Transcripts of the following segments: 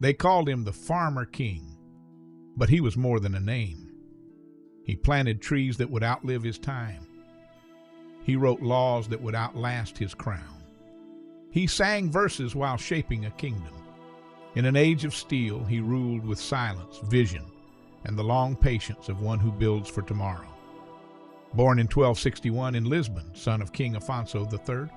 They called him the Farmer King, but he was more than a name. He planted trees that would outlive his time. He wrote laws that would outlast his crown. He sang verses while shaping a kingdom. In an age of steel, he ruled with silence, vision, and the long patience of one who builds for tomorrow. Born in 1261 in Lisbon, son of King Afonso III,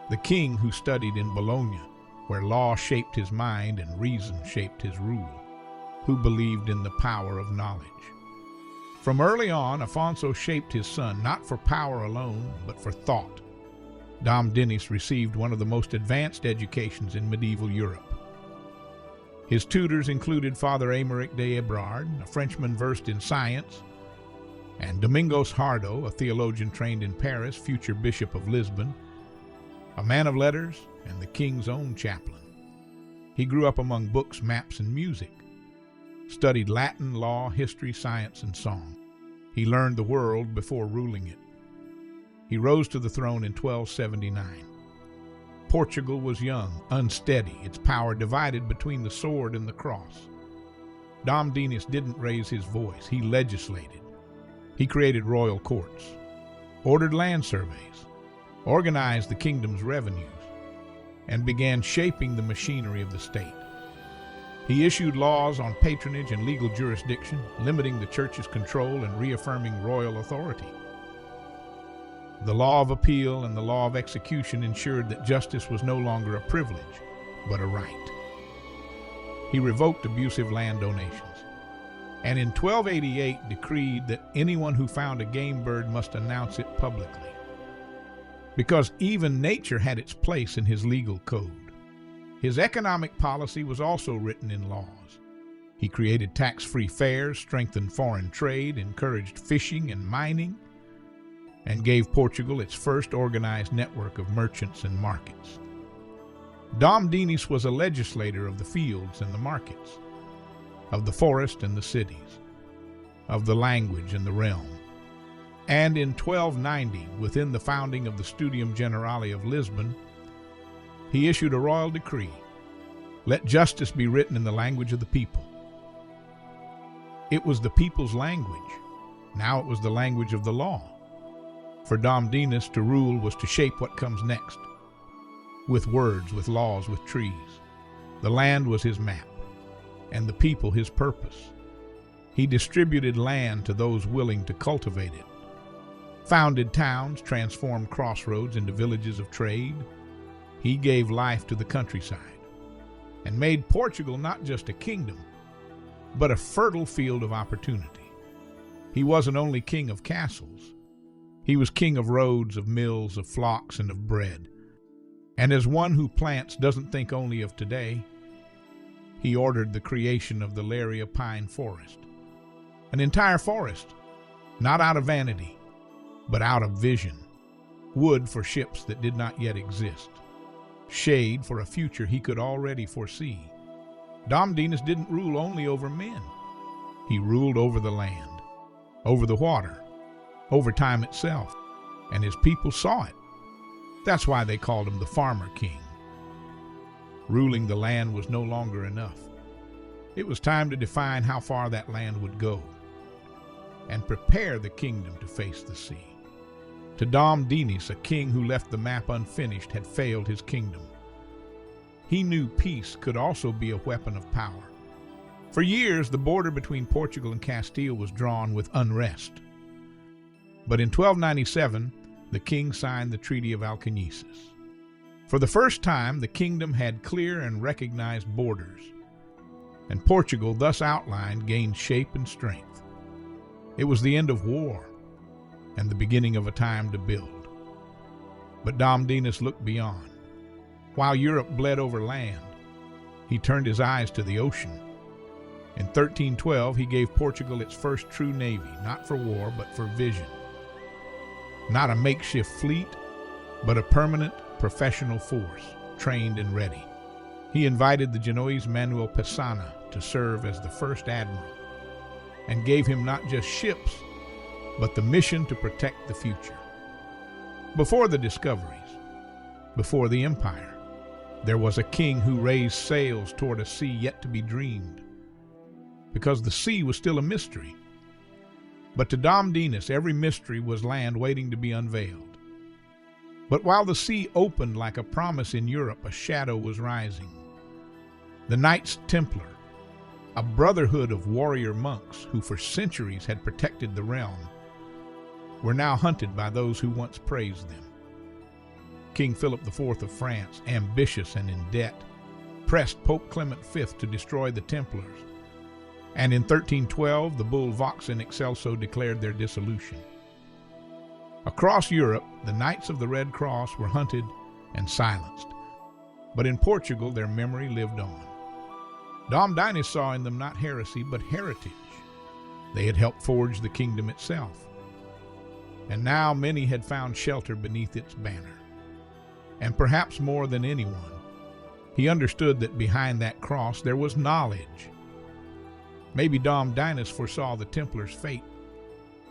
the king who studied in Bologna, where law shaped his mind and reason shaped his rule, who believed in the power of knowledge. From early on, Afonso shaped his son not for power alone, but for thought. Dom Dinis received one of the most advanced educations in medieval Europe. His tutors included Father Aymeric de Ebrard, a Frenchman versed in science, and Domingos Hardo, a theologian trained in Paris, future Bishop of Lisbon, a man of letters, and the king's own chaplain. He grew up among books, maps, and music, studied Latin, law, history, science, and song. He learned the world before ruling it. He rose to the throne in 1279. Portugal was young, unsteady, its power divided between the sword and the cross. Dom Dinis didn't raise his voice, he legislated. He created royal courts, ordered land surveys, organized the kingdom's revenues, and began shaping the machinery of the state. He issued laws on patronage and legal jurisdiction, limiting the church's control and reaffirming royal authority. The law of appeal and the law of execution ensured that justice was no longer a privilege, but a right. He revoked abusive land donations, and in 1288 decreed that anyone who found a game bird must announce it publicly, because even nature had its place in his legal code. His economic policy was also written in laws. He created tax-free fairs, strengthened foreign trade, encouraged fishing and mining, and gave Portugal its first organized network of merchants and markets. Dom Dinis was a legislator of the fields and the markets, of the forest and the cities, of the language and the realm. And in 1290, within the founding of the Studium Generale of Lisbon, he issued a royal decree: let justice be written in the language of the people. It was the people's language. Now it was the language of the law. For Dom Dinis, to rule was to shape what comes next. With words, with laws, with trees. The land was his map, and the people his purpose. He distributed land to those willing to cultivate it, founded towns, transformed crossroads into villages of trade. He gave life to the countryside, and made Portugal not just a kingdom, but a fertile field of opportunity. He wasn't only king of castles. He was king of roads, of mills, of flocks, and of bread. And as one who plants doesn't think only of today, he ordered the creation of the Leiria pine forest. An entire forest, not out of vanity, but out of vision. Wood for ships that did not yet exist. Shade for a future he could already foresee. Dom Dinis didn't rule only over men. He ruled over the land, over the water, over time itself, and his people saw it. That's why they called him the Farmer King. Ruling the land was no longer enough. It was time to define how far that land would go and prepare the kingdom to face the sea. To Dom Dinis, a king who left the map unfinished had failed his kingdom. He knew peace could also be a weapon of power. For years, the border between Portugal and Castile was drawn with unrest. But in 1297, the king signed the Treaty of Alcañices. For the first time, the kingdom had clear and recognized borders, and Portugal, thus outlined, gained shape and strength. It was the end of war and the beginning of a time to build. But Dom Dinis looked beyond. While Europe bled over land, he turned his eyes to the ocean. In 1312, he gave Portugal its first true navy, not for war, but for vision. Not a makeshift fleet, but a permanent, professional force, trained and ready. He invited the Genoese Manuel Pisana to serve as the first admiral, and gave him not just ships, but the mission to protect the future. Before the discoveries, before the empire, There was a king who raised sails toward a sea yet to be dreamed, because the sea was still a mystery. But to Dom Dinis, every mystery was land waiting to be unveiled. But while the sea opened like a promise in Europe, a shadow was rising. The Knights Templar, a brotherhood of warrior monks who for centuries had protected the realm, were now hunted by those who once praised them. King Philip IV of France, ambitious and in debt, pressed Pope Clement V to destroy the Templars, and in 1312 the bull Vox in Excelso declared their dissolution. Across Europe, the Knights of the Red Cross were hunted and silenced, but in Portugal their memory lived on. Dom Dinis saw in them not heresy but heritage. They had helped forge the kingdom itself, and now many had found shelter beneath its banner. And perhaps more than anyone, he understood that behind that cross there was knowledge. Maybe Dom Dinis foresaw the Templars' fate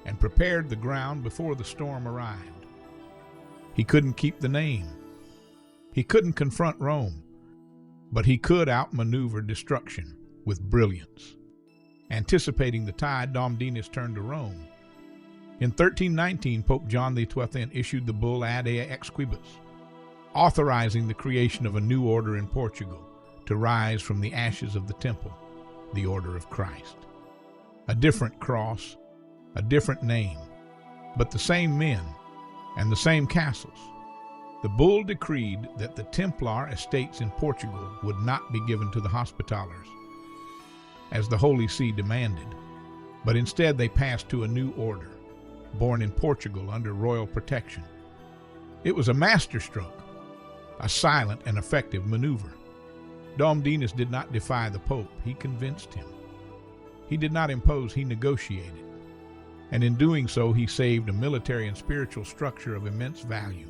and prepared the ground before the storm arrived. He couldn't keep the name. He couldn't confront Rome, but he could outmaneuver destruction with brilliance. Anticipating the tide, Dom Dinis turned to Rome. In 1319, Pope John XII issued the bull Ad Ex Quibus, authorizing the creation of a new order in Portugal to rise from the ashes of the temple, the Order of Christ. A different cross, a different name, but the same men and the same castles. The bull decreed that the Templar estates in Portugal would not be given to the Hospitallers, as the Holy See demanded, but instead they passed to a new order, born in Portugal under royal protection. It was a masterstroke, a silent and effective maneuver. Dom Dinis did not defy the Pope, he convinced him. He did not impose, he negotiated. And in doing so, he saved a military and spiritual structure of immense value.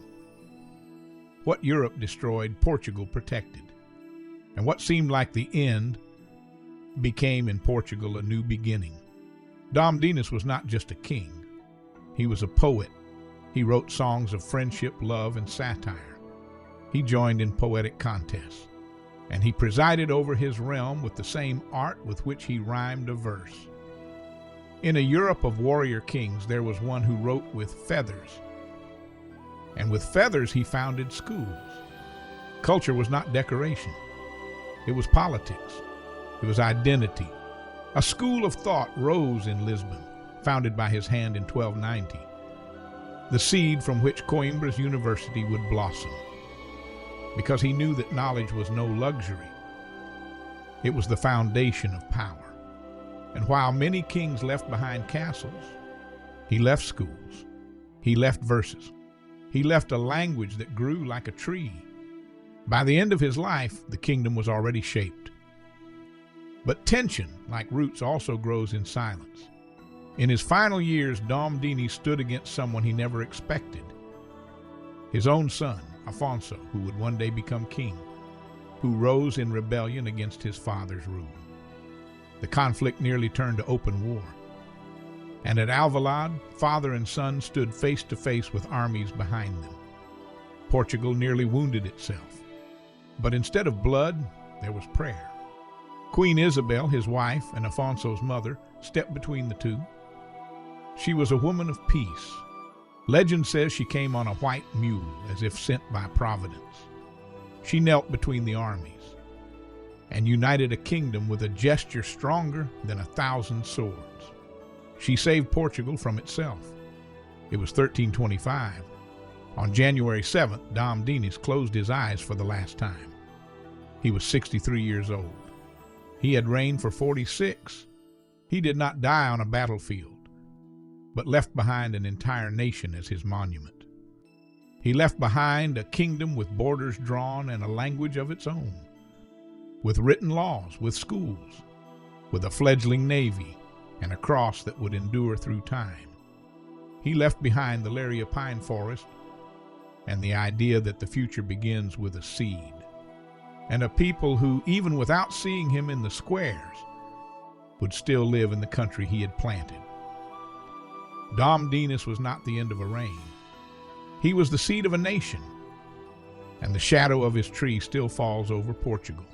What Europe destroyed, Portugal protected. And what seemed like the end became in Portugal a new beginning. Dom Dinis was not just a king. He was a poet. He wrote songs of friendship, love, and satire. He joined in poetic contests, and he presided over his realm with the same art with which he rhymed a verse. In a Europe of warrior kings, there was one who wrote with feathers, and with feathers he founded schools. Culture was not decoration. It was politics. It was identity. A school of thought rose in Lisbon, founded by his hand in 1290, the seed from which Coimbra's University would blossom, because he knew that knowledge was no luxury. It was the foundation of power. And while many kings left behind castles, he left schools. He left verses. He left a language that grew like a tree. By the end of his life, the kingdom was already shaped. But tension, like roots, also grows in silence. In his final years, Dom Dinis stood against someone he never expected. His own son, Afonso, who would one day become king, who rose in rebellion against his father's rule. The conflict nearly turned to open war. And at Alvalade, father and son stood face to face with armies behind them. Portugal nearly wounded itself. But instead of blood, there was prayer. Queen Isabel, his wife and Afonso's mother, stepped between the two. She was a woman of peace. Legend says she came on a white mule, as if sent by providence. She knelt between the armies and united a kingdom with a gesture stronger than 1,000 swords. She saved Portugal from itself. It was 1325. On January 7th, Dom Dinis closed his eyes for the last time. He was 63 years old. He had reigned for 46. He did not die on a battlefield, but left behind an entire nation as his monument. He left behind a kingdom with borders drawn and a language of its own, with written laws, with schools, with a fledgling navy, and a cross that would endure through time. He left behind the Laria pine forest and the idea that the future begins with a seed, and a people who, even without seeing him in the squares, would still live in the country he had planted. Dom Dinis was not the end of a reign. He was the seed of a nation, and the shadow of his tree still falls over Portugal.